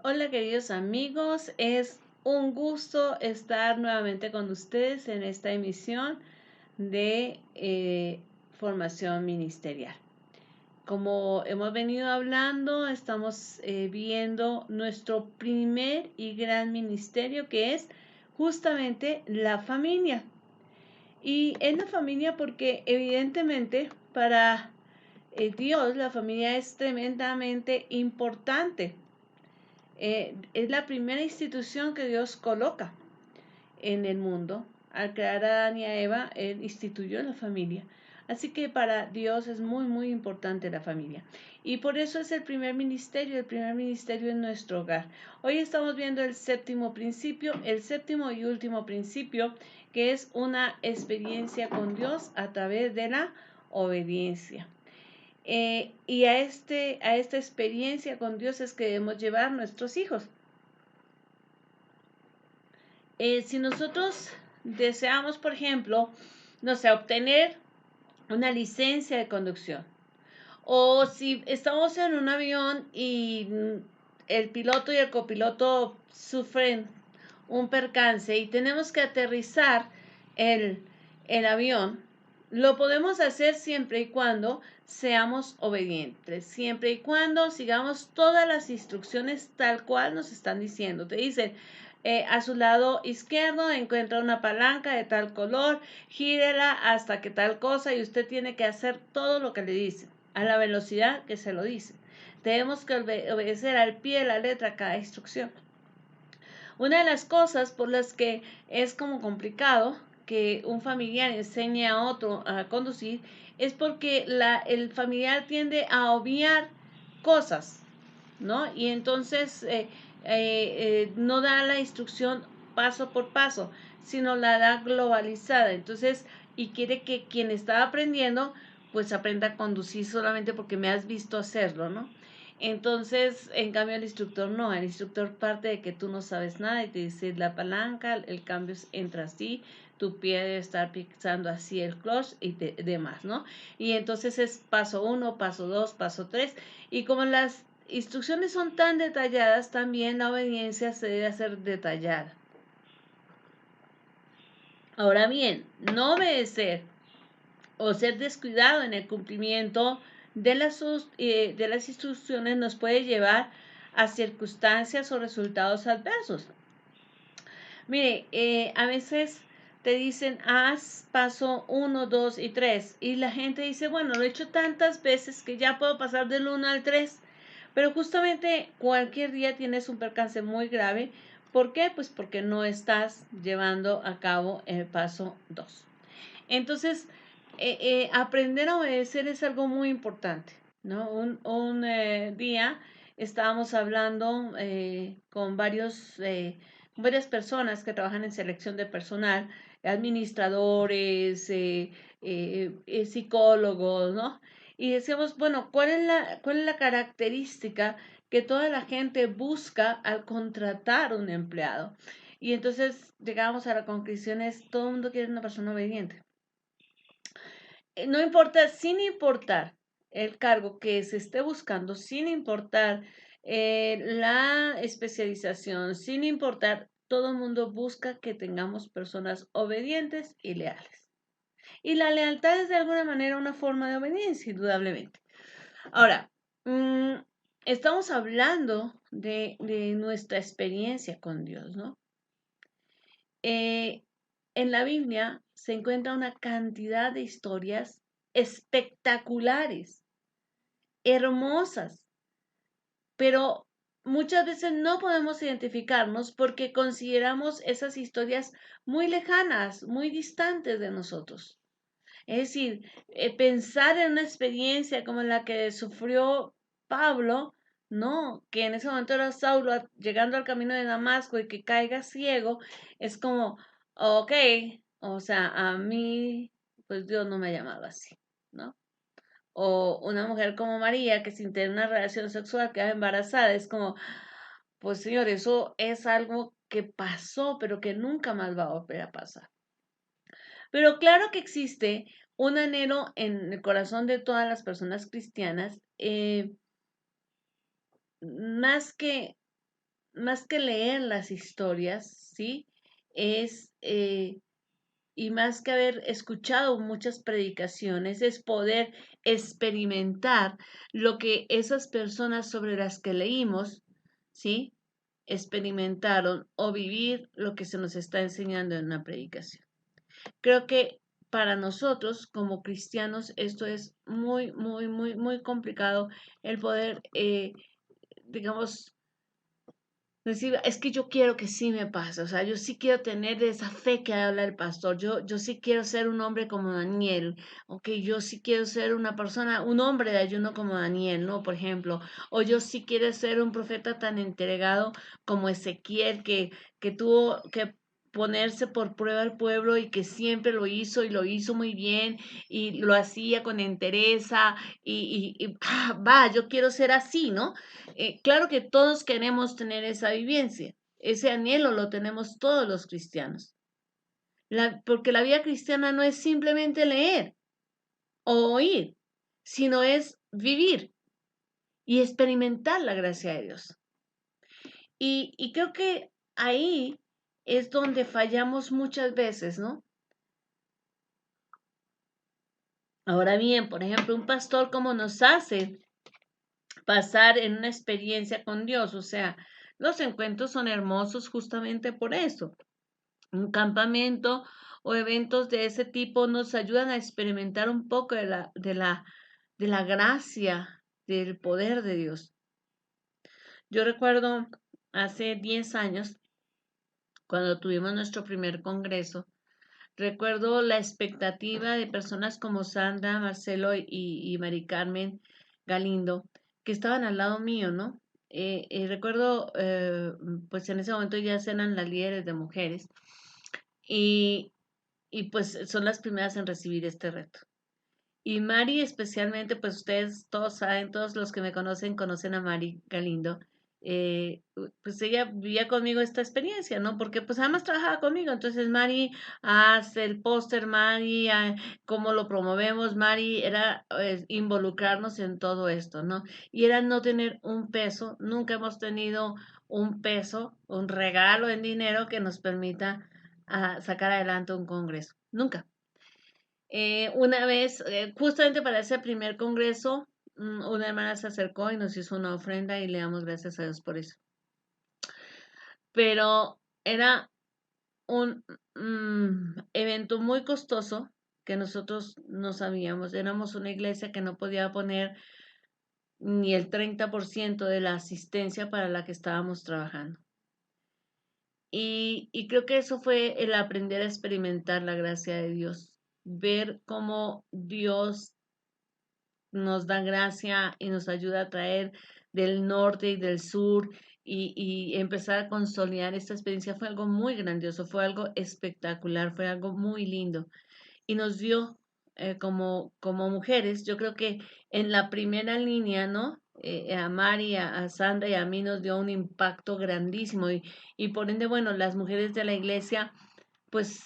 Hola queridos amigos, es un gusto estar nuevamente con ustedes en esta emisión de formación ministerial. Como hemos venido hablando, estamos viendo nuestro primer y gran ministerio, que es justamente la familia. Y es la familia porque evidentemente para Dios la familia es tremendamente importante. Es la primera institución que Dios coloca en el mundo. Al crear a Adán y a Eva, Él instituyó la familia. Así que para Dios es muy, muy importante la familia. Y por eso es el primer ministerio en nuestro hogar. Hoy estamos viendo el séptimo principio, el séptimo y último principio, que es una experiencia con Dios a través de la obediencia. Y a esta experiencia con Dios es que debemos llevar nuestros hijos. Si nosotros deseamos, por ejemplo, no sé, obtener una licencia de conducción, o si estamos en un avión y el piloto y el copiloto sufren un percance y tenemos que aterrizar el, el avión, lo podemos hacer siempre y cuando seamos obedientes, siempre y cuando sigamos todas las instrucciones tal cual nos están diciendo. Te dicen, a su lado izquierdo encuentra una palanca de tal color, gírela hasta que tal cosa y usted tiene que hacer todo lo que le dicen, a la velocidad que se lo dicen. Tenemos que obedecer al pie de la letra cada instrucción. Una de las cosas por las que es como complicado que un familiar enseñe a otro a conducir es porque el familiar tiende a obviar cosas, ¿no? Y entonces no da la instrucción paso por paso, sino la da globalizada. Entonces, y quiere que quien está aprendiendo, pues aprenda a conducir solamente porque me has visto hacerlo, ¿no? Entonces, en cambio, el instructor no, el instructor parte de que tú no sabes nada y te dice la palanca, el cambio entra así, tu pie debe estar pisando así el clutch y demás, ¿no? Y entonces es paso 1, paso 2, paso 3, y como las instrucciones son tan detalladas, también la obediencia se debe hacer detallada. Ahora bien, no obedecer o ser descuidado en el cumplimiento de las instrucciones nos puede llevar a circunstancias o resultados adversos. Mire, a veces te dicen, haz paso 1, 2 y 3. Y la gente dice, bueno, lo he hecho tantas veces que ya puedo pasar del 1 al 3. Pero justamente cualquier día tienes un percance muy grave. ¿Por qué? Pues porque no estás llevando a cabo el paso 2. Entonces, aprender a obedecer es algo muy importante, ¿no? Un día estábamos hablando con varias personas que trabajan en selección de personal, administradores, psicólogos, ¿no? Y decíamos, bueno, ¿cuál es la característica que toda la gente busca al contratar un empleado? Y entonces llegamos a la conclusión es, todo el mundo quiere una persona obediente. No importa, sin importar el cargo que se esté buscando, sin importar la especialización, sin importar, todo el mundo busca que tengamos personas obedientes y leales. Y la lealtad es de alguna manera una forma de obediencia, indudablemente. Ahora, estamos hablando de nuestra experiencia con Dios, ¿no? Eh, en la Biblia se encuentra una cantidad de historias espectaculares, hermosas, pero muchas veces no podemos identificarnos porque consideramos esas historias muy lejanas, muy distantes de nosotros. Es decir, pensar en una experiencia como la que sufrió Pablo, no, que en ese momento era Saulo llegando al camino de Damasco y que caiga ciego, es como, ok, o sea, a mí, pues Dios no me ha llamado así, ¿no? O una mujer como María que sin tener una relación sexual queda embarazada, es como, pues Señor, eso es algo que pasó, pero que nunca más va a volver a pasar. Pero claro que existe un anhelo en el corazón de todas las personas cristianas, más que más que leer las historias, ¿sí? Es, y más que haber escuchado muchas predicaciones, es poder experimentar lo que esas personas sobre las que leímos, ¿sí? Experimentaron o vivir lo que se nos está enseñando en una predicación. Creo que para nosotros como cristianos esto es muy, muy, muy, muy complicado el poder, digamos, decir, es que yo quiero que sí me pase, o sea, yo sí quiero tener esa fe que habla el pastor, yo sí quiero ser un hombre como Daniel, ok, yo sí quiero ser una persona, un hombre de ayuno como Daniel, ¿no? Por ejemplo, o yo sí quiero ser un profeta tan entregado como Ezequiel, que tuvo que ponerse por prueba al pueblo y que siempre lo hizo y lo hizo muy bien y lo hacía con entereza va, yo quiero ser así, ¿no? Claro que todos queremos tener esa vivencia, ese anhelo lo tenemos todos los cristianos, porque la vida cristiana no es simplemente leer o oír, sino es vivir y experimentar la gracia de Dios. Y creo que ahí es donde fallamos muchas veces, ¿no? Ahora bien, por ejemplo, un pastor como nos hace pasar en una experiencia con Dios, o sea, los encuentros son hermosos justamente por eso. Un campamento o eventos de ese tipo nos ayudan a experimentar un poco de la gracia, del poder de Dios. Yo recuerdo hace 10 años, cuando tuvimos nuestro primer congreso, recuerdo la expectativa de personas como Sandra, Marcelo y Mari Carmen Galindo, que estaban al lado mío, ¿no? Recuerdo, pues en ese momento ya eran las líderes de mujeres y, y pues son las primeras en recibir este reto. Y Mari especialmente, pues ustedes todos saben, todos los que me conocen a Mari Galindo. Pues ella vivía conmigo esta experiencia, ¿no? Porque pues además trabajaba conmigo, entonces Mari hace el póster, Mari, cómo lo promovemos, Mari era involucrarnos en todo esto, ¿no? Y era no tener un peso, nunca hemos tenido un peso, un regalo en dinero que nos permita sacar adelante un congreso, nunca. Una vez, justamente para ese primer congreso, una hermana se acercó y nos hizo una ofrenda y le damos gracias a Dios por eso. Pero era un evento muy costoso que nosotros no sabíamos. Éramos una iglesia que no podía poner ni el 30% de la asistencia para la que estábamos trabajando. Y creo que eso fue el aprender a experimentar la gracia de Dios, ver cómo Dios nos da gracia y nos ayuda a traer del norte y del sur y empezar a consolidar esta experiencia fue algo muy grandioso, fue algo espectacular, fue algo muy lindo y nos dio como mujeres, yo creo que en la primera línea, ¿no? A Mari, a Sandra y a mí nos dio un impacto grandísimo y por ende, bueno, las mujeres de la iglesia pues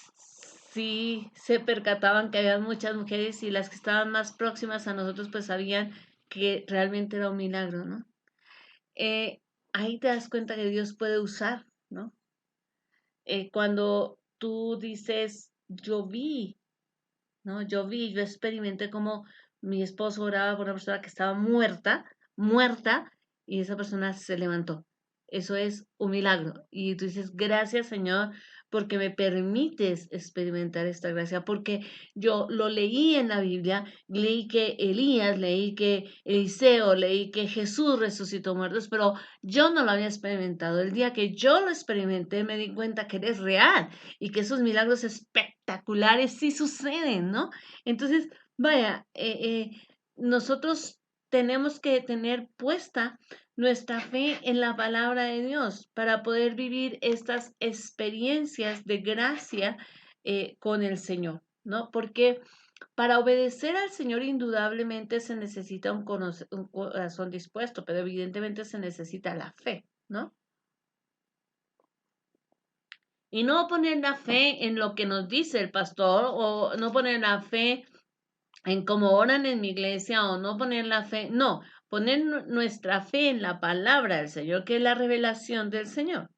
sí se percataban que había muchas mujeres y las que estaban más próximas a nosotros pues sabían que realmente era un milagro, ¿no? Eh, Ahí te das cuenta que Dios puede usar, ¿no? Cuando tú dices, yo vi, ¿no? Yo experimenté como mi esposo oraba por una persona que estaba muerta, muerta, y esa persona se levantó. Eso es un milagro. Y tú dices, gracias Señor, porque me permites experimentar esta gracia, porque yo lo leí en la Biblia, leí que Elías, leí que Eliseo, leí que Jesús resucitó muertos, pero yo no lo había experimentado. El día que yo lo experimenté, me di cuenta que eres real y que esos milagros espectaculares sí suceden, ¿no? Entonces, vaya, nosotros tenemos que tener puesta nuestra fe en la palabra de Dios para poder vivir estas experiencias de gracia con el Señor, ¿no? Porque para obedecer al Señor indudablemente se necesita un corazón dispuesto, pero evidentemente se necesita la fe, ¿no? Y no poner la fe en lo que nos dice el pastor o no poner la fe en cómo oran en mi iglesia o no poner la fe, no, poner nuestra fe en la palabra del Señor, que es la revelación del Señor.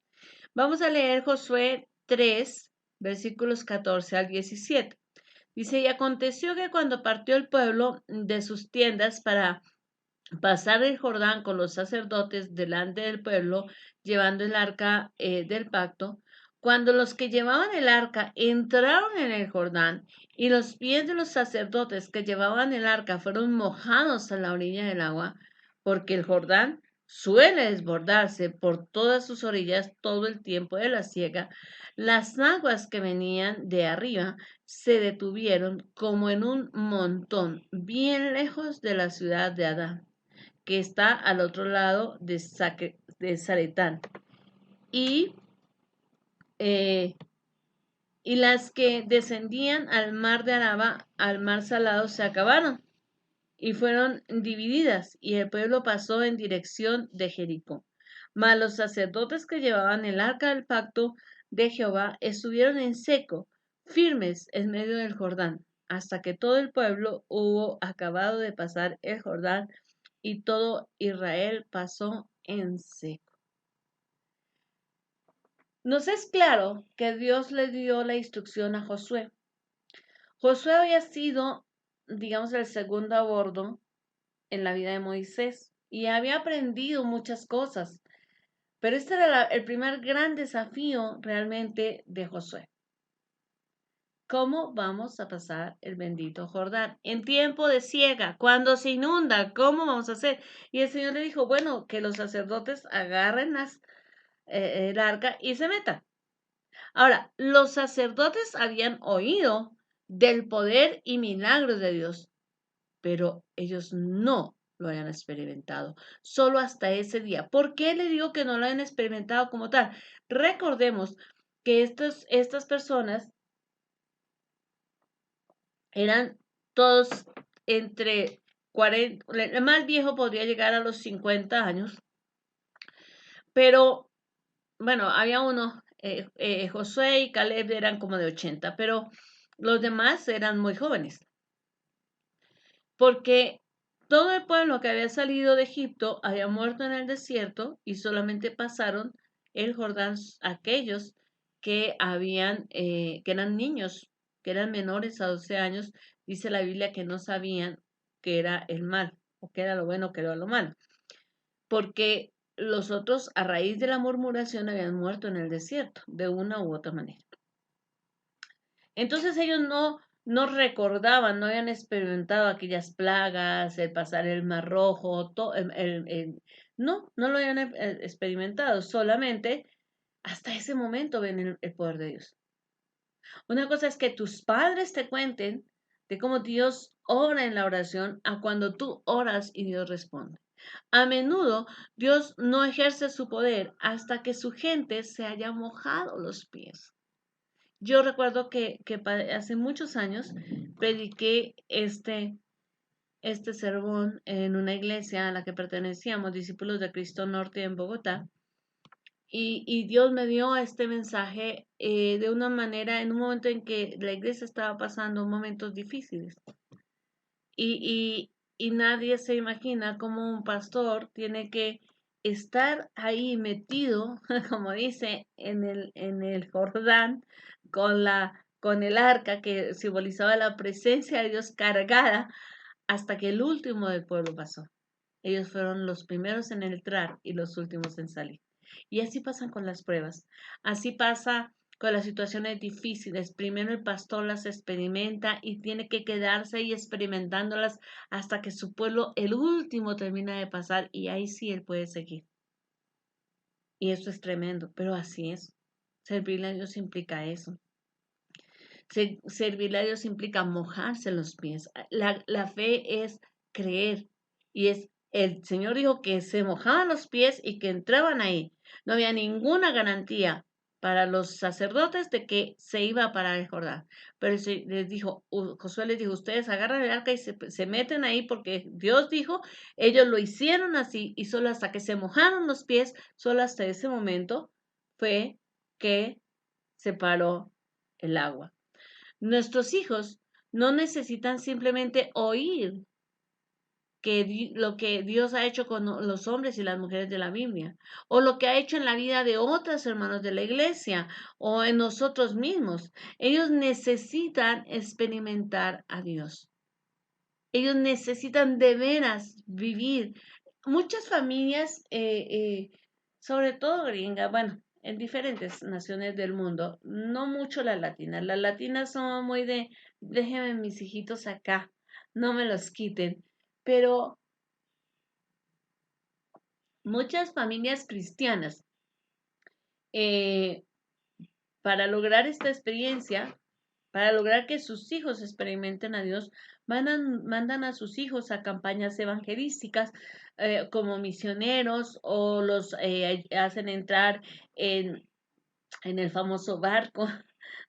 Vamos a leer Josué 3, versículos 14 al 17. Dice, y aconteció que cuando partió el pueblo de sus tiendas para pasar el Jordán con los sacerdotes delante del pueblo, llevando el arca del pacto, cuando los que llevaban el arca entraron en el Jordán y los pies de los sacerdotes que llevaban el arca fueron mojados a la orilla del agua, porque el Jordán suele desbordarse por todas sus orillas todo el tiempo de la siega, las aguas que venían de arriba se detuvieron como en un montón, bien lejos de la ciudad de Adán, que está al otro lado de Zaretán. Y, eh, y las que descendían al mar de Araba, al mar salado, se acabaron y fueron divididas, y el pueblo pasó en dirección de Jericó. Mas los sacerdotes que llevaban el arca del pacto de Jehová estuvieron en seco, firmes en medio del Jordán, hasta que todo el pueblo hubo acabado de pasar el Jordán y todo Israel pasó en seco. Nos es claro que Dios le dio la instrucción a Josué. Josué había sido, digamos, el segundo a bordo en la vida de Moisés y había aprendido muchas cosas, pero este era el primer gran desafío realmente de Josué. ¿Cómo vamos a pasar el bendito Jordán? En tiempo de siega, cuando se inunda, ¿cómo vamos a hacer? Y el Señor le dijo, bueno, que los sacerdotes agarren el arca y se metan. Ahora, los sacerdotes habían oído del poder y milagros de Dios, pero ellos no lo hayan experimentado, solo hasta ese día. ¿Por qué le digo que no lo hayan experimentado como tal? Recordemos que estas personas eran todos entre 40, el más viejo podría llegar a los 50 años, pero bueno, había uno, Josué y Caleb eran como de 80, pero los demás eran muy jóvenes, porque todo el pueblo que había salido de Egipto había muerto en el desierto y solamente pasaron el Jordán aquellos que eran niños, que eran menores a 12 años, dice la Biblia que no sabían que era el mal, o que era lo bueno, que era lo malo, porque los otros a raíz de la murmuración habían muerto en el desierto, de una u otra manera. Entonces ellos no recordaban, no habían experimentado aquellas plagas, el pasar el mar rojo, no lo habían experimentado, solamente hasta ese momento ven el poder de Dios. Una cosa es que tus padres te cuenten de cómo Dios obra en la oración a cuando tú oras y Dios responde. A menudo Dios no ejerce su poder hasta que su gente se haya mojado los pies. Yo recuerdo que hace muchos años prediqué este sermón en una iglesia a la que pertenecíamos, Discípulos de Cristo Norte en Bogotá, y Dios me dio este mensaje de una manera, en un momento en que la iglesia estaba pasando momentos difíciles. Y nadie se imagina cómo un pastor tiene que estar ahí metido, como dice, en el Jordán, con el arca que simbolizaba la presencia de Dios cargada, hasta que el último del pueblo pasó. Ellos fueron los primeros en entrar y los últimos en salir. Y así pasan con las pruebas. Así pasa con las situaciones difíciles. Primero el pastor las experimenta y tiene que quedarse ahí experimentándolas hasta que su pueblo, el último, termina de pasar y ahí sí él puede seguir. Y eso es tremendo, pero así es. Servirle a Dios implica eso. Servirle a Dios implica mojarse los pies. La fe es creer y el Señor dijo que se mojaban los pies y que entraban ahí. No había ninguna garantía para los sacerdotes de que se iba a parar el Jordán. Pero les dijo, Josué les dijo, ustedes agarran el arca y se meten ahí porque Dios dijo, ellos lo hicieron así y solo hasta que se mojaron los pies, solo hasta ese momento fue que se paró el agua. Nuestros hijos no necesitan simplemente oír lo que Dios ha hecho con los hombres y las mujeres de la Biblia, o lo que ha hecho en la vida de otros hermanos de la iglesia, o en nosotros mismos. Ellos necesitan experimentar a Dios. Ellos necesitan de veras vivir. Muchas familias, sobre todo gringas, bueno, en diferentes naciones del mundo, no mucho las latinas. Las latinas son muy de, déjenme mis hijitos acá, no me los quiten. Pero muchas familias cristianas, eh, para lograr esta experiencia, para lograr que sus hijos experimenten a Dios, mandan a sus hijos a campañas evangelísticas como misioneros o los hacen entrar en, en el famoso barco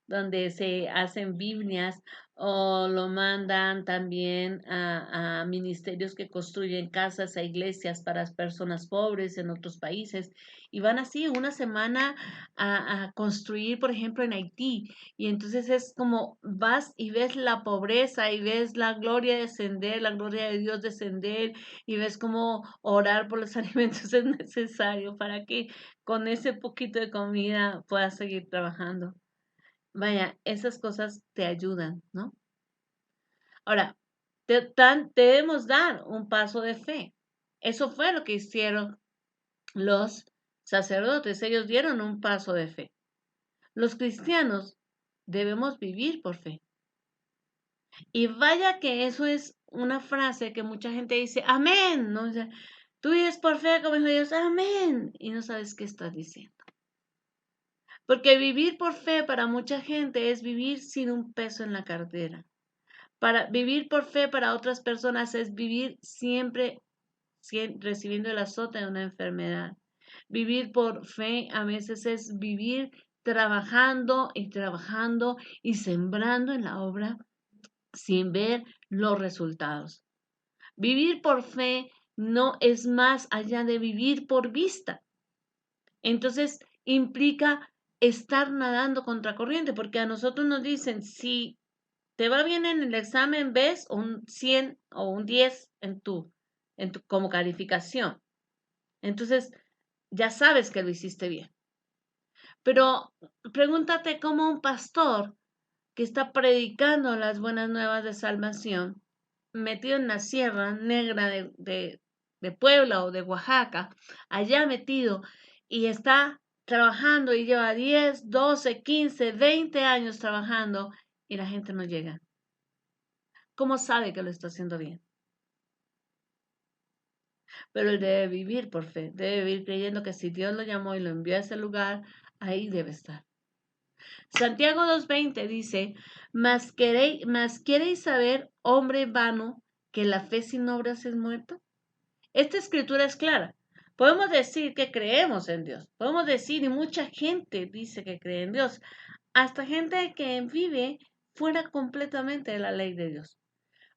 donde se hacen Biblias o lo mandan también a ministerios que construyen casas, a iglesias para personas pobres en otros países y van así una semana a construir, por ejemplo, en Haití. Y entonces es como vas y ves la pobreza y ves la gloria descender, la gloria de Dios descender y ves cómo orar por los alimentos es necesario para que con ese poquito de comida puedas seguir trabajando. Vaya, esas cosas te ayudan, ¿no? Ahora, debemos dar un paso de fe. Eso fue lo que hicieron los sacerdotes. Ellos dieron un paso de fe. Los cristianos debemos vivir por fe. Y vaya que eso es una frase que mucha gente dice, amén, ¿no? O sea, tú vives por fe, como dijo Dios, amén. Y no sabes qué estás diciendo. Porque vivir por fe para mucha gente es vivir sin un peso en la cartera. Para vivir por fe para otras personas es vivir siempre recibiendo el azote de una enfermedad. Vivir por fe a veces es vivir trabajando y trabajando y sembrando en la obra sin ver los resultados. Vivir por fe no es más allá de vivir por vista. Entonces implica estar nadando contracorriente, porque a nosotros nos dicen, si te va bien en el examen, ves un 100 o un 10 en tu como calificación. Entonces, ya sabes que lo hiciste bien. Pero pregúntate cómo un pastor que está predicando las buenas nuevas de salvación, metido en la Sierra Negra de Puebla o de Oaxaca, allá metido, y está trabajando y lleva 10, 12, 15, 20 años trabajando y la gente no llega. ¿Cómo sabe que lo está haciendo bien? Pero él debe vivir por fe, debe vivir creyendo que si Dios lo llamó y lo envió a ese lugar, ahí debe estar. Santiago 2:20 dice, mas queréis saber, hombre vano, que la fe sin obras es muerta. Esta escritura es clara. Podemos decir que creemos en Dios. Podemos decir, y mucha gente dice que cree en Dios, hasta gente que vive fuera completamente de la ley de Dios.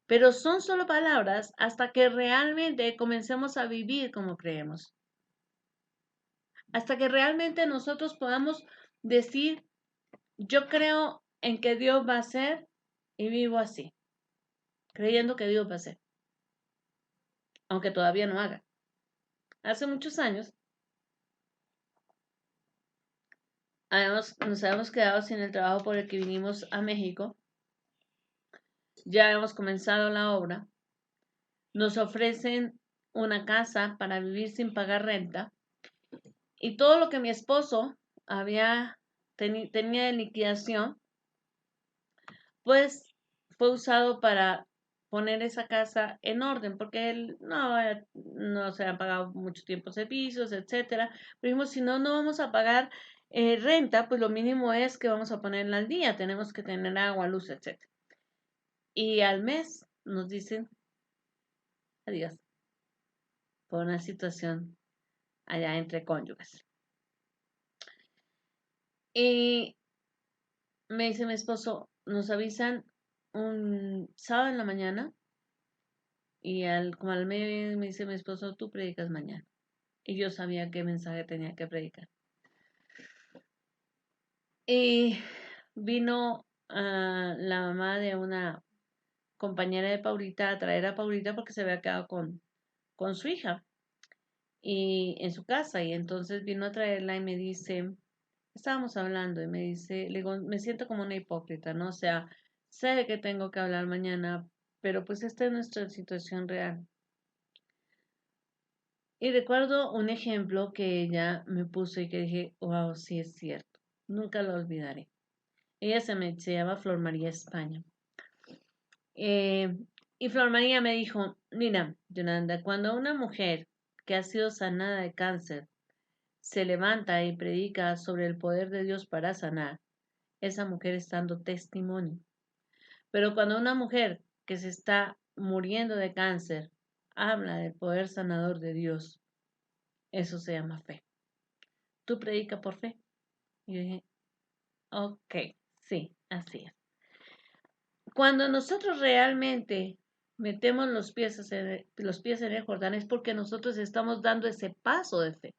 Pero son solo palabras hasta que realmente comencemos a vivir como creemos. Hasta que realmente nosotros podamos decir, yo creo en que Dios va a hacer y vivo así, creyendo que Dios va a hacer, aunque todavía no haga. Hace muchos años nos habíamos quedado sin el trabajo por el que vinimos a México. Ya hemos comenzado la obra. Nos ofrecen una casa para vivir sin pagar renta. Y todo lo que mi esposo tenía de liquidación, pues fue usado para poner esa casa en orden, porque él no se han pagado mucho tiempo servicios, etcétera. Pero dijimos, si no, no vamos a pagar renta, pues lo mínimo es que vamos a ponerla al día, tenemos que tener agua, luz, etcétera. Y al mes nos dicen adiós por una situación allá entre cónyuges. Y me dice mi esposo, nos avisan un sábado en la mañana y como al mediodía me dice mi esposo, tú predicas mañana. Y yo sabía qué mensaje tenía que predicar. Y vino la mamá de una compañera de Paulita a traer a Paulita porque se había quedado con su hija y en su casa. Y entonces vino a traerla y me dice, estábamos hablando y me dice, le digo, me siento como una hipócrita, ¿no? O sea, sé de que tengo que hablar mañana, pero pues esta es nuestra situación real. Y recuerdo un ejemplo que ella me puso y que dije, wow, sí es cierto, nunca lo olvidaré. Ella se llama Flor María España. Eh, y Flor María me dijo, mira, Yolanda, cuando una mujer que ha sido sanada de cáncer se levanta y predica sobre el poder de Dios para sanar, esa mujer está dando testimonio. Pero cuando una mujer que se está muriendo de cáncer habla del poder sanador de Dios, eso se llama fe. Tú predica por fe. Y yo dije, ok, sí, así es. Cuando nosotros realmente metemos los pies en el Jordán es porque nosotros estamos dando ese paso de fe.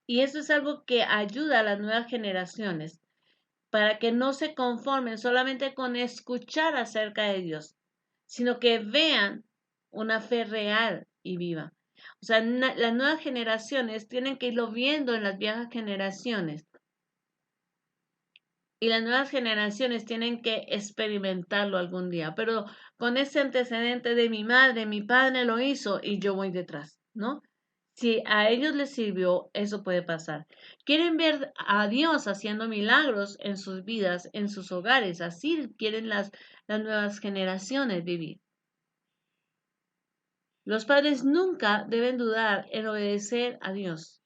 Y eso es algo que ayuda a las nuevas generaciones para que no se conformen solamente con escuchar acerca de Dios, sino que vean una fe real y viva. O sea, las nuevas generaciones tienen que irlo viendo en las viejas generaciones y las nuevas generaciones tienen que experimentarlo algún día, pero con ese antecedente de mi madre, mi padre lo hizo y yo voy detrás, ¿no? Si a ellos les sirvió, eso puede pasar. Quieren ver a Dios haciendo milagros en sus vidas, en sus hogares, así quieren las nuevas generaciones vivir. Los padres nunca deben dudar en obedecer a Dios.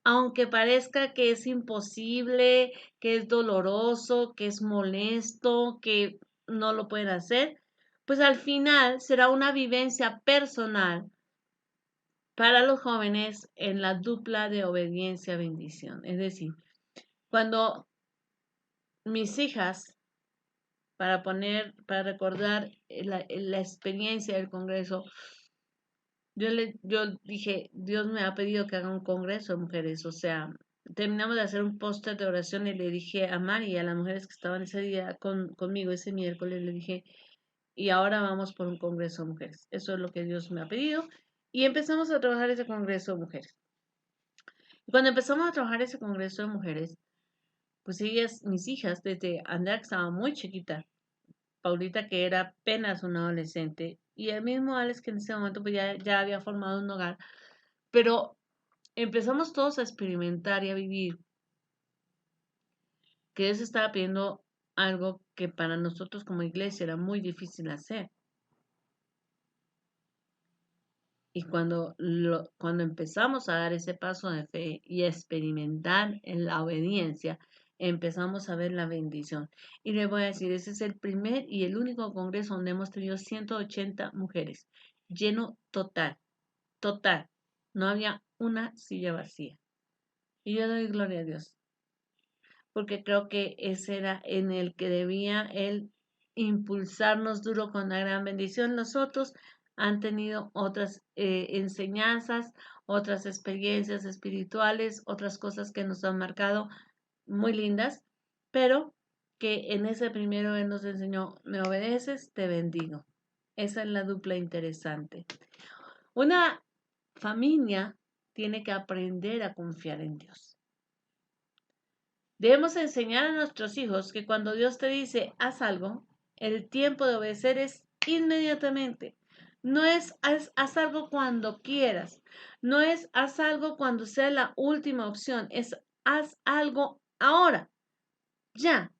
Aunque parezca que es imposible, que es doloroso, que es molesto, que no lo pueden hacer, pues al final será una vivencia personal para los jóvenes en la dupla de obediencia-bendición. Es decir, cuando mis hijas, para recordar la experiencia del Congreso, yo dije, Dios me ha pedido que haga un congreso de mujeres. O sea, terminamos de hacer un póster de oración y le dije a Mari y a las mujeres que estaban ese día conmigo, ese miércoles, le dije, y ahora vamos por un congreso de mujeres. Eso es lo que Dios me ha pedido. Y empezamos a trabajar ese congreso de mujeres. Y cuando empezamos a trabajar ese congreso de mujeres, pues ellas, mis hijas, desde Andrea, que estaba muy chiquita, Paulita, que era apenas una adolescente, y el mismo Alex, que en ese momento pues ya había formado un hogar, pero empezamos todos a experimentar y a vivir que Dios estaba pidiendo algo que para nosotros como iglesia era muy difícil hacer. Y cuando empezamos a dar ese paso de fe y a experimentar en la obediencia, empezamos a ver la bendición. Y les voy a decir, ese es el primer y el único congreso donde hemos tenido 180 mujeres, lleno total, total. No había una silla vacía. Y yo doy gloria a Dios, porque creo que ese era en el que debía Él impulsarnos duro con la gran bendición. Los otros han tenido otras enseñanzas, otras experiencias espirituales, otras cosas que nos han marcado muy lindas, pero que en ese primero Él nos enseñó, me obedeces, te bendigo. Esa es la dupla interesante. Una familia tiene que aprender a confiar en Dios. Debemos enseñar a nuestros hijos que cuando Dios te dice, haz algo, el tiempo de obedecer es inmediatamente. No es haz algo cuando quieras. No es haz algo cuando sea la última opción. Es haz algo ahora, ya.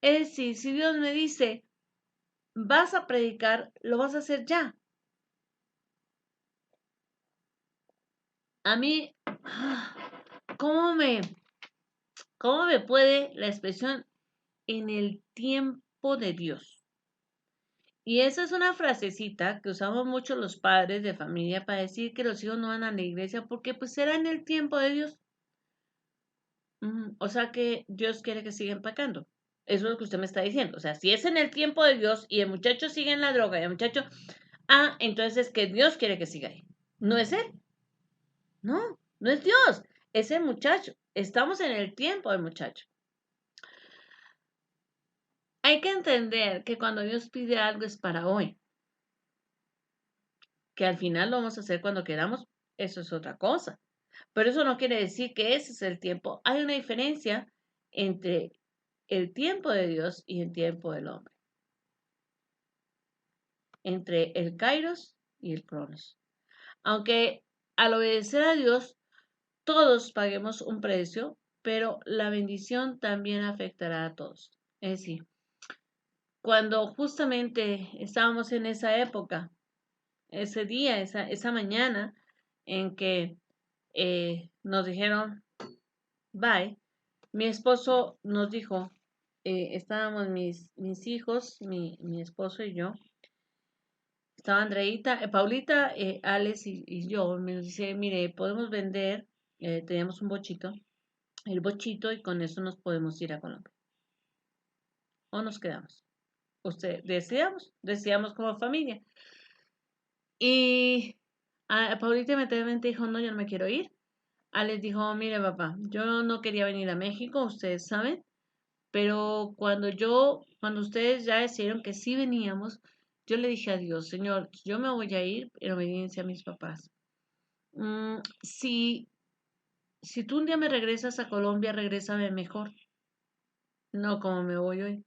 Es decir, si Dios me dice, vas a predicar, lo vas a hacer ya. A mí, ¿cómo me, cómo me puede la expresión en el tiempo de Dios? Y esa es una frasecita que usamos mucho los padres de familia para decir que los hijos no van a la iglesia porque pues será en el tiempo de Dios. O sea que Dios quiere que sigan pecando. Eso es lo que usted me está diciendo. O sea, si es en el tiempo de Dios y el muchacho sigue en la droga y el muchacho, entonces es que Dios quiere que siga ahí. No es él. No, no es Dios. Es el muchacho. Estamos en el tiempo del muchacho. hay que entender que cuando Dios pide algo es para hoy, que al final lo vamos a hacer cuando queramos, eso es otra cosa. Pero eso no quiere decir que ese es el tiempo. Hay una diferencia entre el tiempo de Dios y el tiempo del hombre, entre el Kairos y el Cronos. Aunque al obedecer a Dios, todos paguemos un precio, pero la bendición también afectará a todos. Es decir, cuando justamente estábamos en esa época, ese día, esa mañana en que nos dijeron bye, mi esposo nos dijo, estábamos mis hijos, mi esposo y yo, estaba Andreita, Paulita, Alex y yo, me dice, mire, podemos vender, teníamos un bochito, el bochito y con eso nos podemos ir a Colombia. O nos quedamos. Usted, decidamos como familia. Y Paulita inmediatamente dijo, no, yo no me quiero ir. Alex dijo, mire papá, yo no quería venir a México, ustedes saben, pero cuando ustedes ya decidieron que sí veníamos, yo le dije a Dios, Señor, yo me voy a ir en obediencia a mis papás. Si tú un día me regresas a Colombia, regrésame mejor, no como me voy hoy.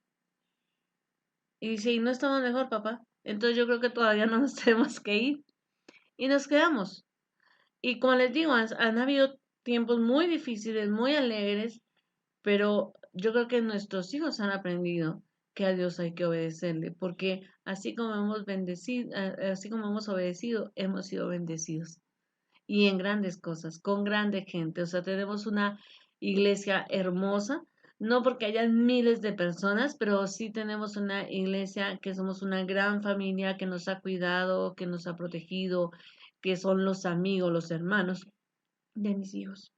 Y dice, ¿y no estamos mejor, papá? Entonces yo creo que todavía no nos tenemos que ir. Y nos quedamos. Y como les digo, han habido tiempos muy difíciles, muy alegres, pero yo creo que nuestros hijos han aprendido que a Dios hay que obedecerle, porque así como hemos bendecido, así como hemos obedecido, hemos sido bendecidos. Y en grandes cosas, con grande gente. O sea, tenemos una iglesia hermosa, no porque hayan miles de personas, pero sí tenemos una iglesia que somos una gran familia que nos ha cuidado, que nos ha protegido, que son los amigos, los hermanos de mis hijos.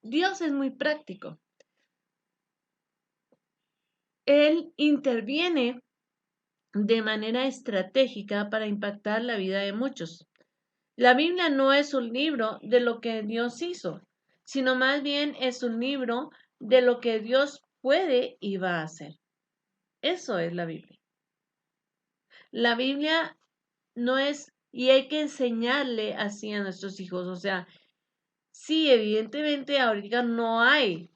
Dios es muy práctico. Él interviene de manera estratégica para impactar la vida de muchos. La Biblia no es un libro de lo que Dios hizo, sino más bien es un libro de lo que Dios puede y va a hacer. Eso es la Biblia. La Biblia no es, y hay que enseñarle así a nuestros hijos. O sea, sí, evidentemente ahorita no hay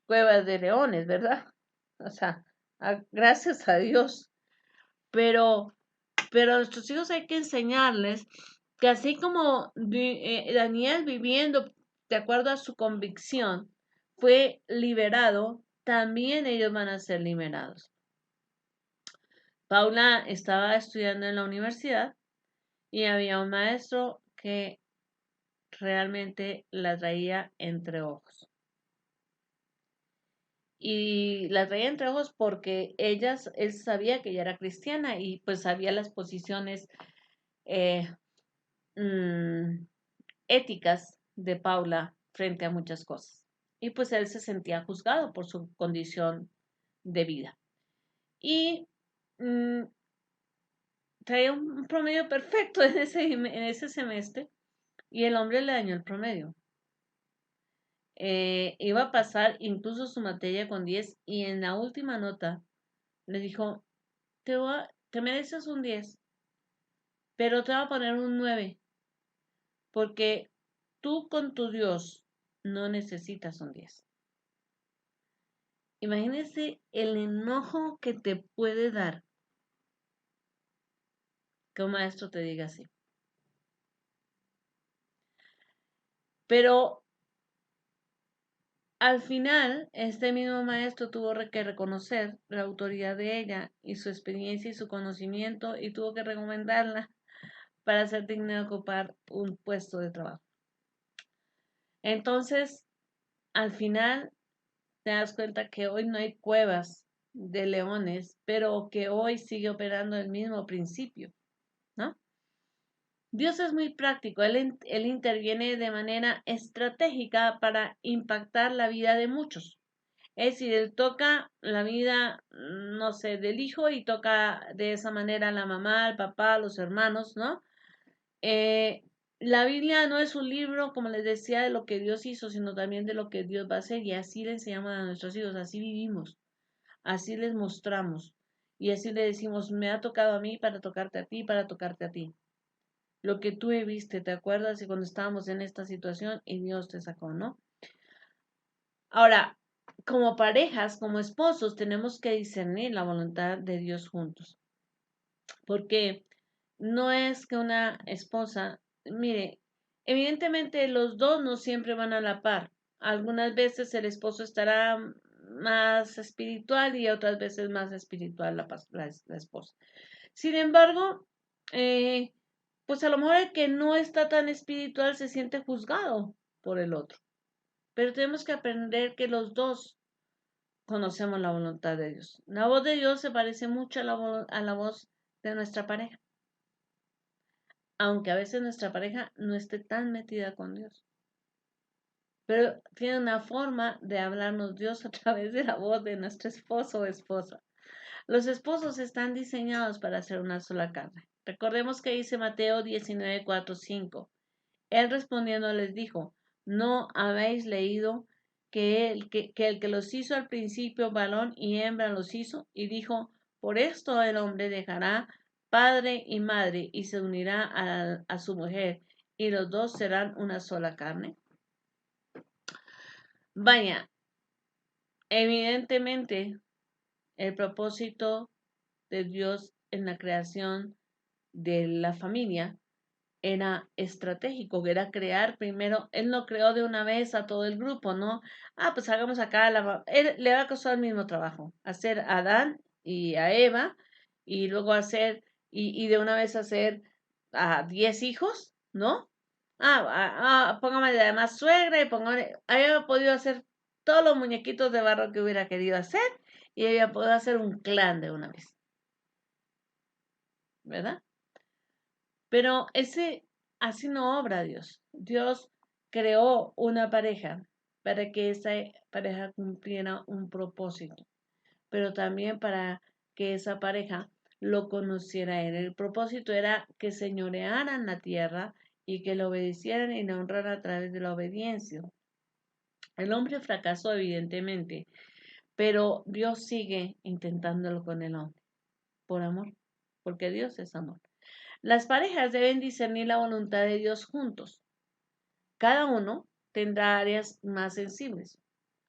cuevas de leones, ¿verdad? O sea, gracias a Dios. Pero, pero a nuestros hijos hay que enseñarles que así como Daniel viviendo de acuerdo a su convicción fue liberado, también ellos van a ser liberados. Paula estaba estudiando en la universidad y había un maestro que realmente la traía entre ojos. Y la traía entre ojos porque él sabía que ella era cristiana y pues sabía las posiciones eh, mm, éticas de Paula frente a muchas cosas. Y pues él se sentía juzgado por su condición de vida. Y mm, traía un promedio perfecto en ese semestre y el hombre le dañó el promedio. Iba a pasar incluso su materia con 10 y en la última nota le dijo, te mereces un 10, pero te voy a poner un 9 porque tú con tu Dios no necesitas un 10. Imagínese el enojo que te puede dar que un maestro te diga así. Pero al final, este mismo maestro tuvo que reconocer la autoridad de ella y su experiencia y su conocimiento y tuvo que recomendarla para ser digna de ocupar un puesto de trabajo. Entonces, al final, te das cuenta que hoy no hay cuevas de leones, pero que hoy sigue operando el mismo principio, ¿no? Dios es muy práctico, él interviene de manera estratégica para impactar la vida de muchos. Es decir, él toca la vida, no sé, del hijo y toca de esa manera a la mamá, al papá, a los hermanos, ¿no? La Biblia no es un libro, como les decía, de lo que Dios hizo, sino también de lo que Dios va a hacer. Y así le enseñamos a nuestros hijos, así vivimos, así les mostramos. Y así le decimos, me ha tocado a mí para tocarte a ti, para tocarte a ti. Lo que tú viste, ¿te acuerdas? Y cuando estábamos en esta situación y Dios te sacó, ¿no? Ahora, como parejas, como esposos, tenemos que discernir la voluntad de Dios juntos. Porque no es que una esposa, mire, evidentemente los dos no siempre van a la par. Algunas veces el esposo estará más espiritual y otras veces más espiritual la esposa. Sin embargo, eh, pues a lo mejor el que no está tan espiritual se siente juzgado por el otro. Pero tenemos que aprender que los dos conocemos la voluntad de Dios. La voz de Dios se parece mucho a la voz de nuestra pareja, aunque a veces nuestra pareja no esté tan metida con Dios. Pero tiene una forma de hablarnos Dios a través de la voz de nuestro esposo o esposa. Los esposos están diseñados para ser una sola carne. Recordemos que dice Mateo 19, 4, 5. Él respondiendo les dijo, ¿no habéis leído que el que los hizo al principio varón y hembra los hizo? Y dijo, por esto el hombre dejará padre y madre y se unirá a su mujer y los dos serán una sola carne. Vaya, evidentemente el propósito de Dios en la creación de la familia era estratégico, que era crear primero, él no creó de una vez a todo el grupo, ¿no? Ah, pues hagamos acá, él le va a costar el mismo trabajo, hacer a Adán y a Eva, y luego hacer, y de una vez hacer a 10 hijos, ¿no? Póngame además suegra y póngame, había podido hacer todos los muñequitos de barro que hubiera querido hacer, y había podido hacer un clan de una vez, ¿verdad? Pero así no obra Dios. Dios creó una pareja para que esa pareja cumpliera un propósito, pero también para que esa pareja lo conociera a él. El propósito era que señorearan la tierra y que lo obedecieran y lo honraran a través de la obediencia. El hombre fracasó evidentemente, pero Dios sigue intentándolo con el hombre, por amor, porque Dios es amor. Las parejas deben discernir la voluntad de Dios juntos. Cada uno tendrá áreas más sensibles.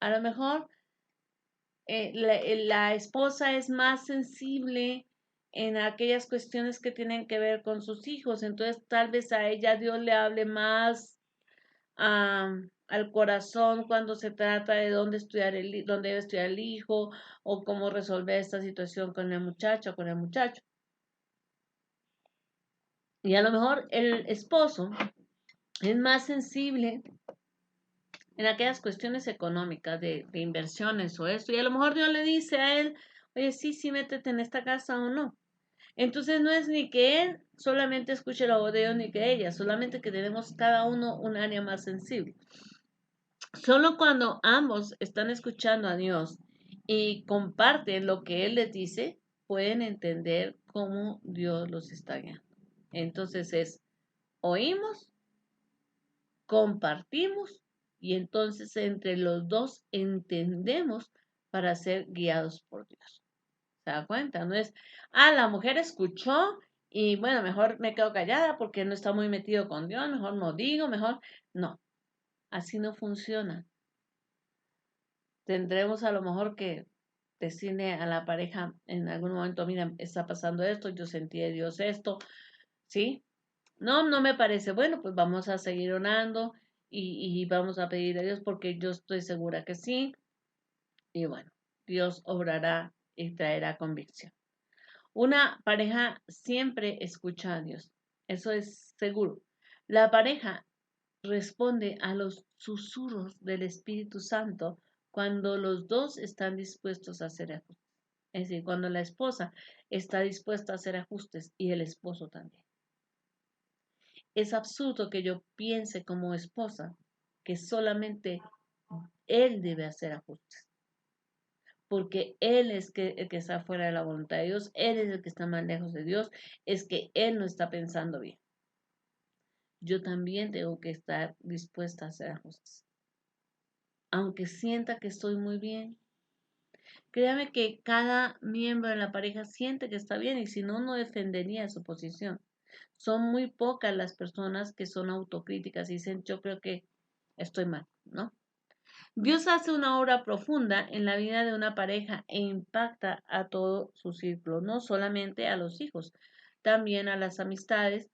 A lo mejor la esposa es más sensible en aquellas cuestiones que tienen que ver con sus hijos, entonces tal vez a ella Dios le hable más al corazón cuando se trata de dónde debe estudiar el hijo o cómo resolver esta situación con el muchacho o con el muchacho. Y a lo mejor el esposo es más sensible en aquellas cuestiones económicas de inversiones o esto, y a lo mejor Dios le dice a él, oye, sí, sí, métete en esta casa o no. Entonces no es ni que él solamente escuche la voz de Dios ni que ella, solamente que tenemos cada uno un área más sensible. Solo cuando ambos están escuchando a Dios y comparten lo que Él les dice, pueden entender cómo Dios los está guiando. Entonces oímos, compartimos y entonces entre los dos entendemos para ser guiados por Dios. ¿Se da cuenta? No es, la mujer escuchó y bueno, mejor me quedo callada porque no está muy metido con Dios, mejor no digo, mejor no. Así no funciona. Tendremos a lo mejor que decirle a la pareja en algún momento, mira, está pasando esto, yo sentí de Dios esto, ¿sí? No, no me parece. Bueno, pues vamos a seguir orando y vamos a pedir a Dios porque yo estoy segura que sí. Y bueno, Dios obrará y traerá convicción. Una pareja siempre escucha a Dios. Eso es seguro. La pareja responde a los susurros del Espíritu Santo cuando los dos están dispuestos a hacer ajustes. Es decir, cuando la esposa está dispuesta a hacer ajustes y el esposo también. Es absurdo que yo piense como esposa que solamente él debe hacer ajustes, porque él es el que está fuera de la voluntad de Dios, él es el que está más lejos de Dios, es que él no está pensando bien. yo también tengo que estar dispuesta a hacer ajustes. Aunque sienta que estoy muy bien, créame que cada miembro de la pareja siente que está bien y si no, no defendería su posición. Son muy pocas las personas que son autocríticas y dicen, yo creo que estoy mal, ¿no? Dios hace una obra profunda en la vida de una pareja e impacta a todo su círculo, no solamente a los hijos, también a las amistades,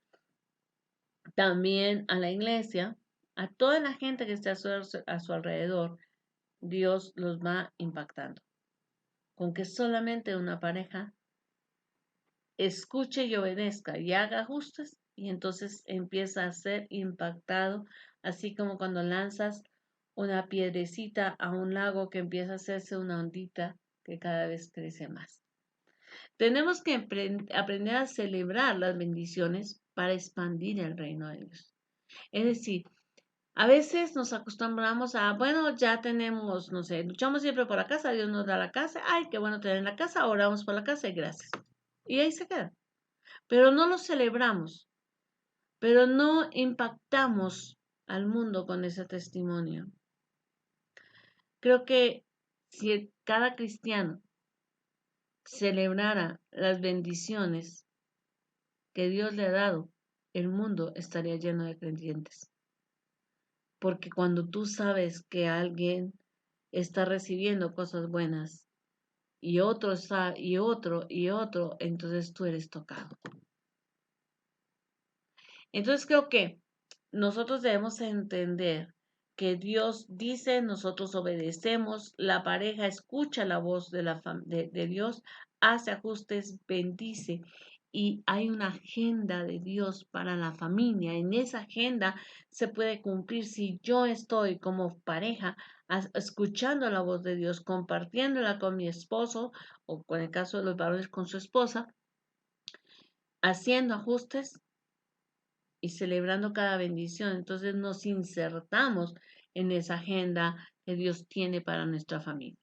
también a la iglesia, a toda la gente que está a su alrededor. Dios los va impactando. Con que solamente una pareja escuche y obedezca y haga ajustes y entonces empieza a ser impactado, así como cuando lanzas una piedrecita a un lago que empieza a hacerse una ondita que cada vez crece más. Tenemos que aprender a celebrar las bendiciones para expandir el reino de Dios. Es decir, a veces nos acostumbramos a, bueno, ya tenemos, no sé, luchamos siempre por la casa, Dios nos da la casa, ay, qué bueno tener la casa, oramos por la casa y gracias. Y ahí se queda. Pero no lo celebramos, pero no impactamos al mundo con ese testimonio. Creo que si cada cristiano celebrara las bendiciones que Dios le ha dado, el mundo estaría lleno de creyentes. Porque cuando tú sabes que alguien está recibiendo cosas buenas y otro está, y otro, entonces tú eres tocado. Entonces creo que nosotros debemos entender que Dios dice, nosotros obedecemos, la pareja escucha la voz de Dios, hace ajustes, bendice y hay una agenda de Dios para la familia. En esa agenda se puede cumplir si yo estoy como pareja escuchando la voz de Dios, compartiéndola con mi esposo o con el caso de los varones con su esposa, haciendo ajustes y celebrando cada bendición. Entonces nos insertamos en esa agenda que Dios tiene para nuestra familia.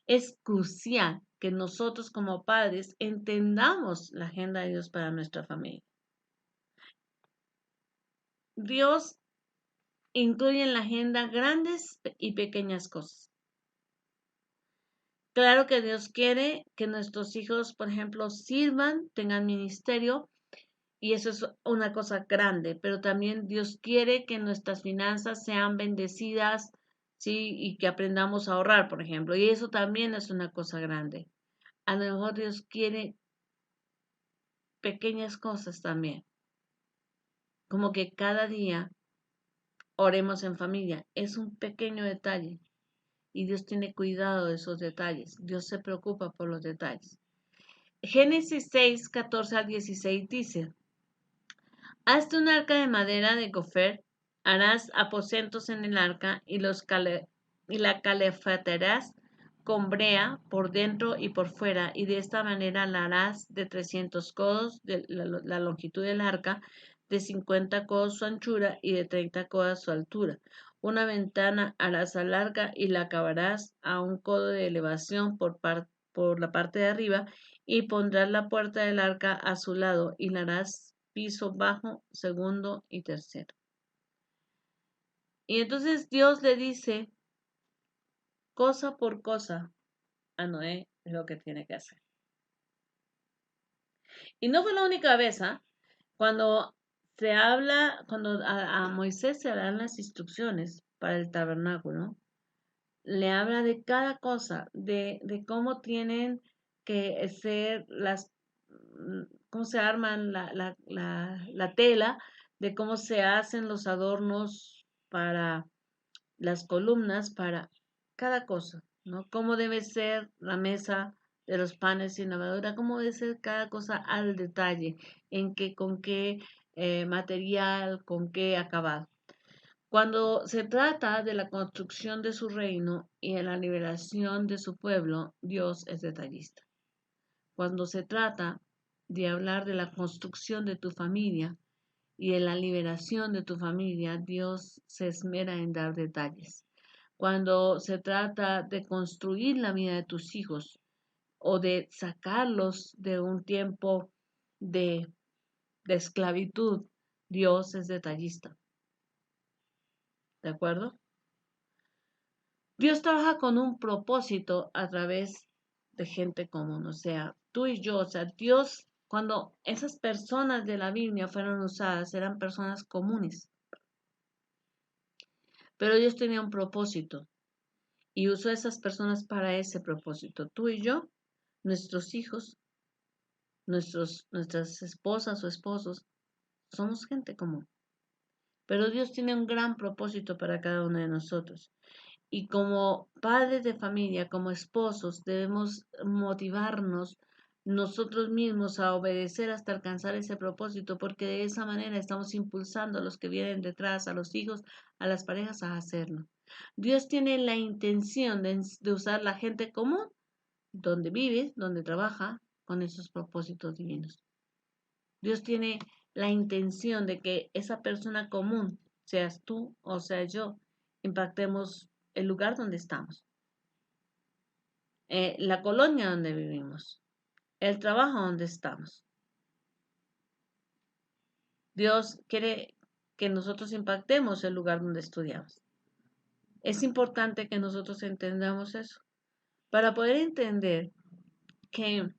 Es crucial que nosotros como padres entendamos la agenda de Dios para nuestra familia. Dios incluye en la agenda grandes y pequeñas cosas. Claro que Dios quiere que nuestros hijos, por ejemplo, sirvan, tengan ministerio, y eso es una cosa grande, pero también Dios quiere que nuestras finanzas sean bendecidas, ¿sí? Y que aprendamos a ahorrar, por ejemplo. Y eso también es una cosa grande. A lo mejor Dios quiere pequeñas cosas también, como que cada día oremos en familia. Es un pequeño detalle y Dios tiene cuidado de esos detalles. Dios se preocupa por los detalles. Génesis 6, 14 al 16 dice, hazte un arca de madera de gofer, harás aposentos en el arca y la calefatarás con brea por dentro y por fuera, y de esta manera la harás de 300 codos de la longitud del arca, de 50 codos su anchura y de 30 codos su altura. Una ventana harás al arca y la acabarás a un codo de elevación por la parte de arriba, y pondrás la puerta del arca a su lado, y la harás piso bajo, segundo y tercero. Y entonces Dios le dice, cosa por cosa, a Noé lo que tiene que hacer. Y no fue la única vez, ¿ah? Cuando cuando a Moisés se le dan las instrucciones para el tabernáculo, le habla de cada cosa, de cómo tienen que ser cómo se arman la tela, de cómo se hacen los adornos para las columnas, para cada cosa, ¿no? Cómo debe ser la mesa de los panes sin levadura, cómo debe ser cada cosa al detalle, con qué material, con qué acabado. Cuando se trata de la construcción de su reino y de la liberación de su pueblo, Dios es detallista. Cuando se trata de hablar de la construcción de tu familia y de la liberación de tu familia, Dios se esmera en dar detalles. Cuando se trata de construir la vida de tus hijos o de sacarlos de un tiempo de, de esclavitud, Dios es detallista, ¿de acuerdo? Dios trabaja con un propósito a través de gente común, o sea, tú y yo, o sea, Dios, cuando esas personas de la Biblia fueron usadas, eran personas comunes, pero Dios tenía un propósito y usó a esas personas para ese propósito. Tú y yo, nuestros hijos, nuestras esposas o esposos, somos gente común, pero Dios tiene un gran propósito para cada uno de nosotros. Y como padres de familia, como esposos, debemos motivarnos nosotros mismos a obedecer hasta alcanzar ese propósito, porque de esa manera estamos impulsando a los que vienen detrás, a los hijos, a las parejas a hacerlo. Dios tiene la intención de usar la gente común, donde vive, donde trabaja, con esos propósitos divinos. Dios tiene la intención de que esa persona común, seas tú o sea yo, impactemos el lugar donde estamos, la colonia donde vivimos, el trabajo donde estamos. Dios quiere que nosotros impactemos el lugar donde estudiamos. Es importante que nosotros entendamos eso para poder entender que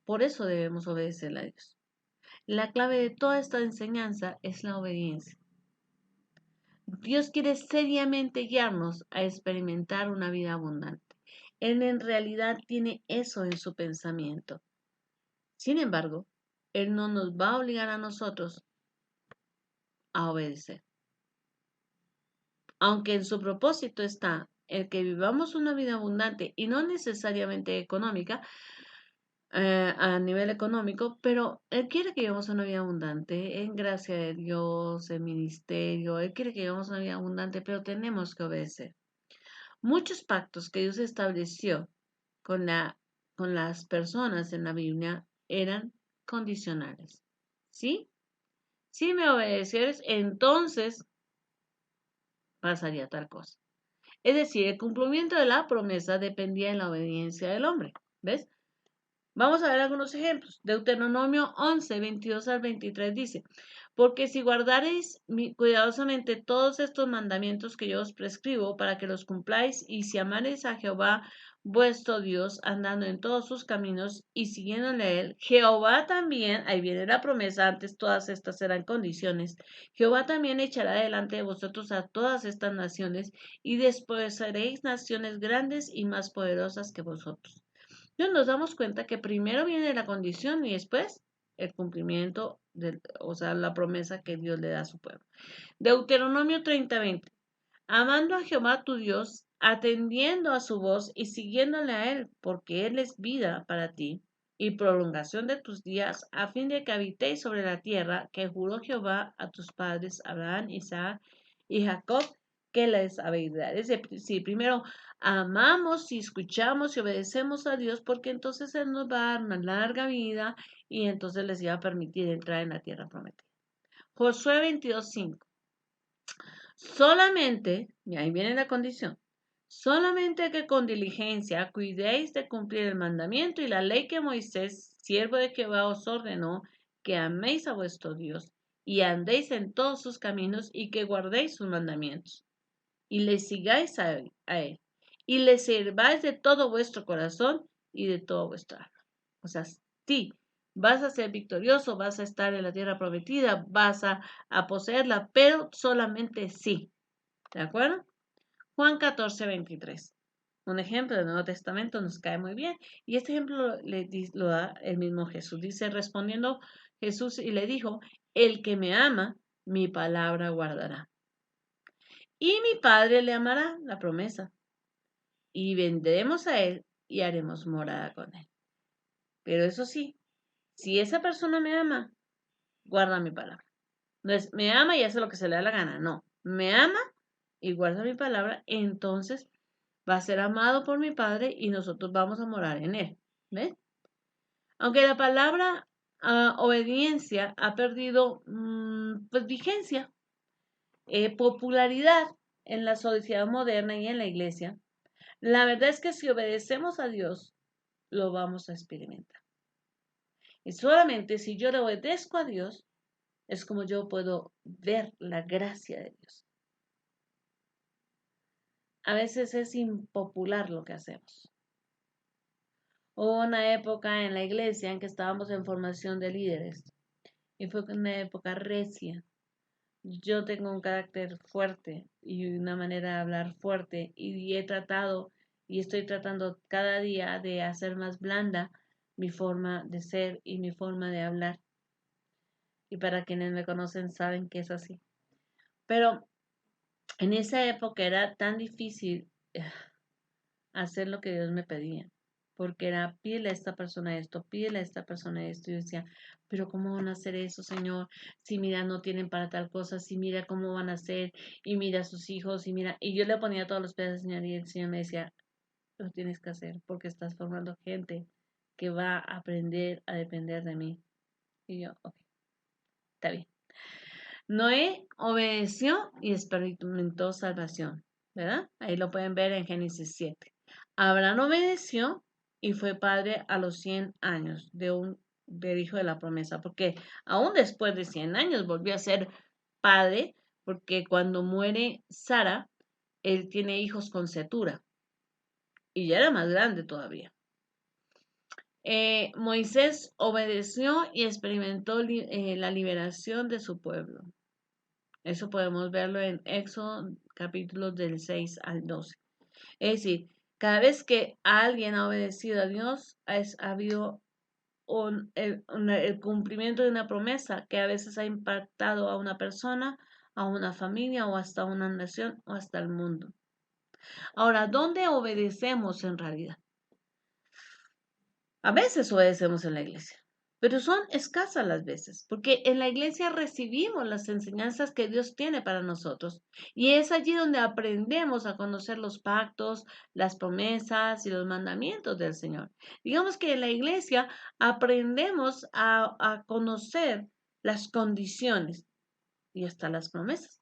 por eso debemos obedecer a Dios. La clave de toda esta enseñanza es la obediencia. Dios quiere seriamente guiarnos a experimentar una vida abundante. Él en realidad tiene eso en su pensamiento. Sin embargo, Él no nos va a obligar a nosotros a obedecer. Aunque en su propósito está el que vivamos una vida abundante y no necesariamente económica, a nivel económico, pero Él quiere que vivamos una vida abundante en gracia de Dios, en ministerio. Él quiere que vivamos una vida abundante, pero tenemos que obedecer. Muchos pactos que Dios estableció con, la, con las personas en la Biblia eran condicionales. ¿Sí? Si me obedecieres, entonces pasaría tal cosa. Es decir, el cumplimiento de la promesa dependía de la obediencia del hombre. ¿Ves? Vamos a ver algunos ejemplos. Deuteronomio 11, 22 al 23 dice, porque si guardareis cuidadosamente todos estos mandamientos que yo os prescribo para que los cumpláis y si amareis a Jehová vuestro Dios andando en todos sus caminos y siguiéndole a él, Jehová también, ahí viene la promesa, antes todas estas eran condiciones, Jehová también echará delante de vosotros a todas estas naciones y después seréis naciones grandes y más poderosas que vosotros. Entonces nos damos cuenta que primero viene la condición y después el cumplimiento, o sea, la promesa que Dios le da a su pueblo. Deuteronomio 30:20. Amando a Jehová tu Dios, atendiendo a su voz y siguiéndole a Él, porque Él es vida para ti y prolongación de tus días, a fin de que habitéis sobre la tierra que juró Jehová a tus padres, Abraham, Isaac y Jacob, que les habéis de dar. Es decir, primero amamos y escuchamos y obedecemos a Dios, porque entonces Él nos va a dar una larga vida y entonces les iba a permitir entrar en la tierra prometida. Josué 22:5. Solamente, y ahí viene la condición, solamente que con diligencia cuidéis de cumplir el mandamiento y la ley que Moisés, siervo de Jehová, os ordenó, que améis a vuestro Dios y andéis en todos sus caminos y que guardéis sus mandamientos y le sigáis a él y le sirváis de todo vuestro corazón y de todo vuestro alma. O sea, sí, vas a ser victorioso, vas a estar en la tierra prometida, vas a poseerla, pero solamente sí. ¿De acuerdo? Juan 14:23. Un ejemplo del Nuevo Testamento nos cae muy bien. Y este ejemplo lo da el mismo Jesús. Dice, respondiendo Jesús y le dijo, el que me ama, mi palabra guardará. Y mi Padre le amará, la promesa. Y vendremos a él y haremos morada con él. Pero eso sí, si esa persona me ama, guarda mi palabra. No es, me ama y hace lo que se le da la gana. No, me ama y guarda mi palabra, entonces va a ser amado por mi Padre y nosotros vamos a morar en él. ¿Ves? Aunque la palabra obediencia ha perdido pues vigencia, popularidad en la sociedad moderna y en la iglesia, la verdad es que si obedecemos a Dios, lo vamos a experimentar. Y solamente si yo le obedezco a Dios, es como yo puedo ver la gracia de Dios. A veces es impopular lo que hacemos. Hubo una época en la iglesia en que estábamos en formación de líderes y fue una época recia. Yo tengo un carácter fuerte y una manera de hablar fuerte y he tratado y estoy tratando cada día de hacer más blanda mi forma de ser y mi forma de hablar. Y para quienes me conocen saben que es así. Pero en esa época era tan difícil hacer lo que Dios me pedía, porque era pídele a esta persona esto, pídele a esta persona esto, y yo decía, pero ¿cómo van a hacer eso, Señor? Si mira, no tienen para tal cosa, si mira cómo van a hacer, y mira a sus hijos, y mira, y yo le ponía todos los pies al Señor, y el Señor me decía, lo tienes que hacer, porque estás formando gente que va a aprender a depender de mí. Y yo, ok, está bien. Noé obedeció y experimentó salvación, ¿verdad? Ahí lo pueden ver en Génesis 7. Abraham obedeció y fue padre a los 100 años del hijo de la promesa, porque aún después de 100 años volvió a ser padre, porque cuando muere Sara, él tiene hijos con Cetura y ya era más grande todavía. Moisés obedeció y experimentó la liberación de su pueblo. Eso podemos verlo en Éxodo capítulos del 6 al 12. Es decir, cada vez que alguien ha obedecido a Dios, ha habido el cumplimiento de una promesa que a veces ha impactado a una persona, a una familia o hasta una nación o hasta el mundo. Ahora, ¿dónde obedecemos en realidad? A veces obedecemos en la iglesia, pero son escasas las veces, porque en la iglesia recibimos las enseñanzas que Dios tiene para nosotros y es allí donde aprendemos a conocer los pactos, las promesas y los mandamientos del Señor. Digamos que en la iglesia aprendemos a conocer las condiciones y hasta las promesas.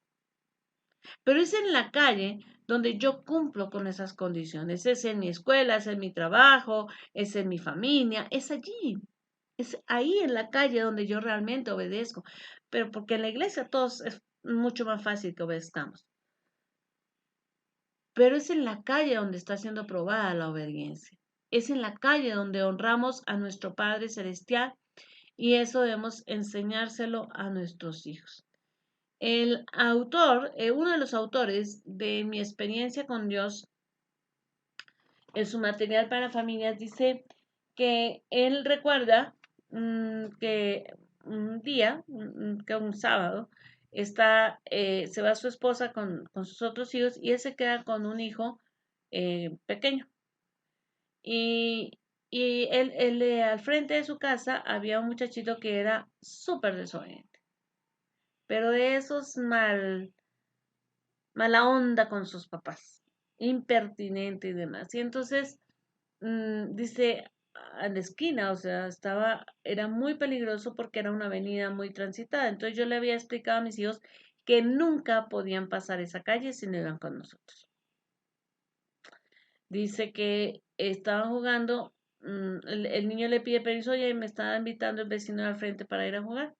Pero es en la calle donde yo cumplo con esas condiciones. Es en mi escuela, es en mi trabajo, es en mi familia, es allí. Es ahí en la calle donde yo realmente obedezco. Pero porque en la iglesia todos es mucho más fácil que obedezcamos. Pero es en la calle donde está siendo probada la obediencia. Es en la calle donde honramos a nuestro Padre Celestial y eso debemos enseñárselo a nuestros hijos. El autor, uno de los autores de mi experiencia con Dios, en su material para familias, dice que él recuerda que un día, que un sábado, se va su esposa con sus otros hijos y él se queda con un hijo pequeño. Y, al frente de su casa había un muchachito que era súper desobediente, pero de esos mala onda con sus papás, impertinente y demás. Y entonces dice a la esquina, o sea, era muy peligroso porque era una avenida muy transitada. Entonces yo le había explicado a mis hijos que nunca podían pasar esa calle si no iban con nosotros. Dice que estaban jugando, el niño le pide permiso, oye, me estaba invitando el vecino al frente para ir a jugar.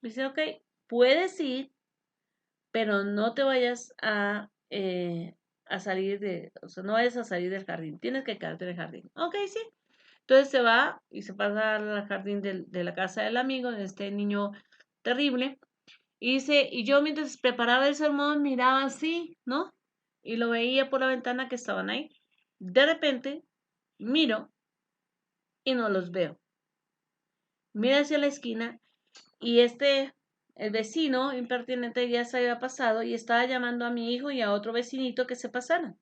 Dice, ok, puedes ir, pero no te vayas a salir o sea, no vayas a salir del jardín, tienes que quedarte en el jardín. Ok, sí. Entonces se va y se pasa al jardín de la casa del amigo, de este niño terrible, y dice, y yo mientras preparaba el sermón miraba así, ¿no? Y lo veía por la ventana que estaban ahí. De repente, miro y no los veo. Mira hacia la esquina y el vecino impertinente ya se había pasado y estaba llamando a mi hijo y a otro vecinito que se pasaran.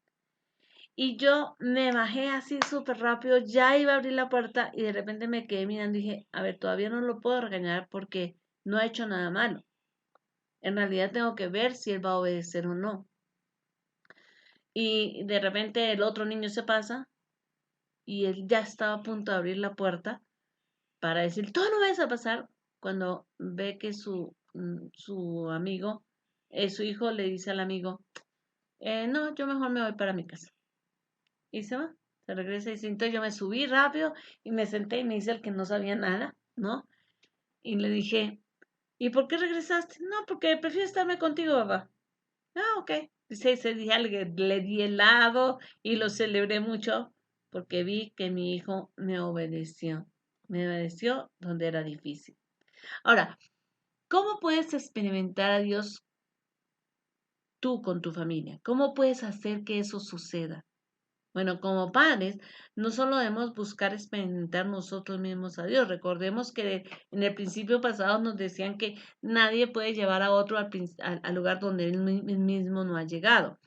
Y yo me bajé así súper rápido, ya iba a abrir la puerta y de repente me quedé mirando y dije, a ver, todavía no lo puedo regañar porque no ha hecho nada malo. En realidad tengo que ver si él va a obedecer o no. Y de repente el otro niño se pasa y él ya estaba a punto de abrir la puerta para decir, tú no vas a pasar, cuando ve que su amigo, su hijo le dice al amigo, no, yo mejor me voy para mi casa. Y se va, se regresa y dice, entonces yo me subí rápido y me senté y me dice el que no sabía nada, ¿no? Y le dije, ¿Y por qué regresaste? No, porque prefiero estarme contigo, papá. Ah, ok. Dice, ese día le di helado y lo celebré mucho porque vi que mi hijo me obedeció. Me obedeció donde era difícil. Ahora, ¿cómo puedes experimentar a Dios tú con tu familia? ¿Cómo puedes hacer que eso suceda? Bueno, como padres, no solo debemos buscar experimentar nosotros mismos a Dios. Recordemos que en el principio pasado nos decían que nadie puede llevar a otro al lugar donde él mismo no ha llegado.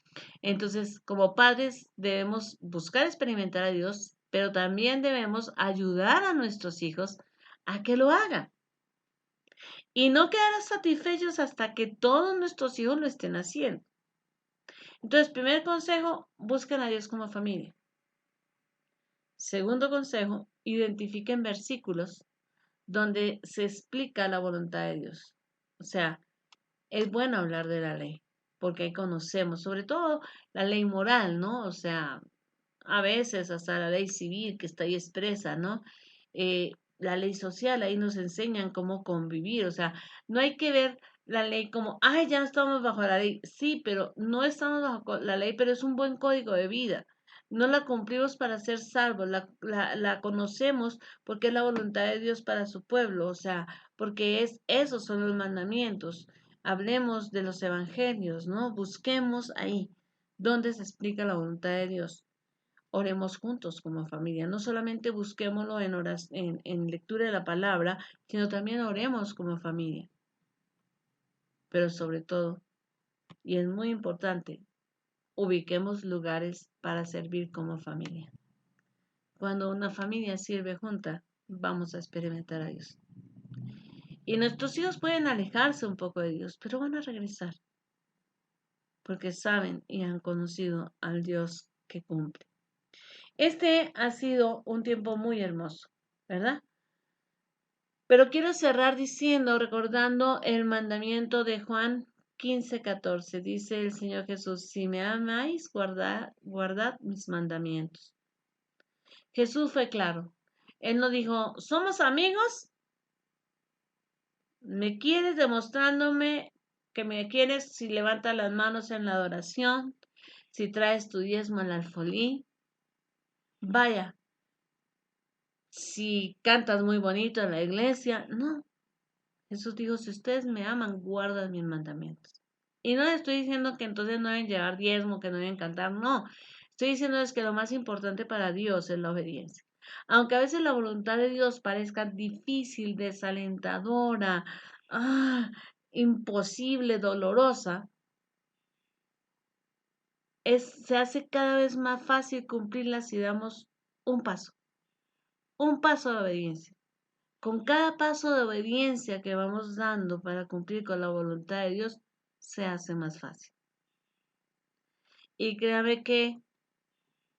Entonces, como padres, debemos buscar experimentar a Dios, pero también debemos ayudar a nuestros hijos a que lo hagan. Y no quedar satisfechos hasta que todos nuestros hijos lo estén haciendo. Entonces, primer consejo, busquen a Dios como familia. Segundo consejo, identifiquen versículos donde se explica la voluntad de Dios. O sea, es bueno hablar de la ley, porque ahí conocemos, sobre todo la ley moral, ¿no? O sea, a veces hasta la ley civil que está ahí expresa, ¿no? La ley social, ahí nos enseñan cómo convivir, o sea, no hay que ver la ley como, ay, ya no estamos bajo la ley, sí, pero no estamos bajo la ley, pero es un buen código de vida. No la cumplimos para ser salvos, la conocemos porque es la voluntad de Dios para su pueblo, o sea, porque esos son los mandamientos. Hablemos de los evangelios, ¿no? Busquemos ahí donde se explica la voluntad de Dios. Oremos juntos como familia. No solamente busquémoslo en lectura de la palabra, sino también oremos como familia. Pero sobre todo, y es muy importante, ubiquemos lugares para servir como familia. Cuando una familia sirve junta, vamos a experimentar a Dios. Y nuestros hijos pueden alejarse un poco de Dios, pero van a regresar, porque saben y han conocido al Dios que cumple. Este ha sido un tiempo muy hermoso, ¿verdad? Pero quiero cerrar diciendo, recordando el mandamiento de Juan 15:14. Dice el Señor Jesús, si me amáis, guardad mis mandamientos. Jesús fue claro. Él no dijo, ¿somos amigos? ¿Me quieres demostrándome que me quieres si levantas las manos en la adoración? Si traes tu diezmo al alfolí. Vaya, si cantas muy bonito en la iglesia. No. Jesús dijo, si ustedes me aman, guardan mis mandamientos. Y no estoy diciendo que entonces no deben llevar diezmo, que no deben cantar, no. Estoy diciéndoles que lo más importante para Dios es la obediencia. Aunque a veces la voluntad de Dios parezca difícil, desalentadora, imposible, dolorosa, se hace cada vez más fácil cumplirla si damos un paso de obediencia. Con cada paso de obediencia que vamos dando para cumplir con la voluntad de Dios, se hace más fácil. Y créame que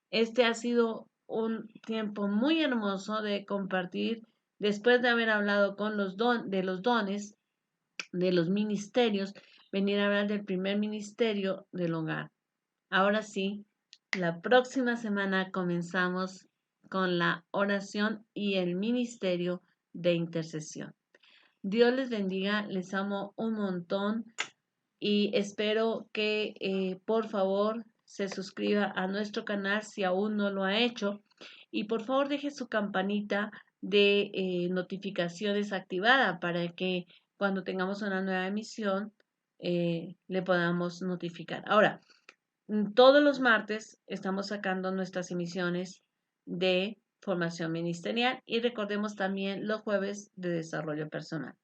este ha sido un tiempo muy hermoso de compartir, después de haber hablado con de los dones, de los ministerios, venir a hablar del primer ministerio del hogar. Ahora sí, la próxima semana comenzamos con la oración y el ministerio de intercesión. Dios les bendiga, les amo un montón y espero que por favor se suscriba a nuestro canal si aún no lo ha hecho y por favor deje su campanita de notificaciones activada para que cuando tengamos una nueva emisión le podamos notificar. Ahora, todos los martes estamos sacando nuestras emisiones de formación ministerial y recordemos también los jueves de desarrollo personal.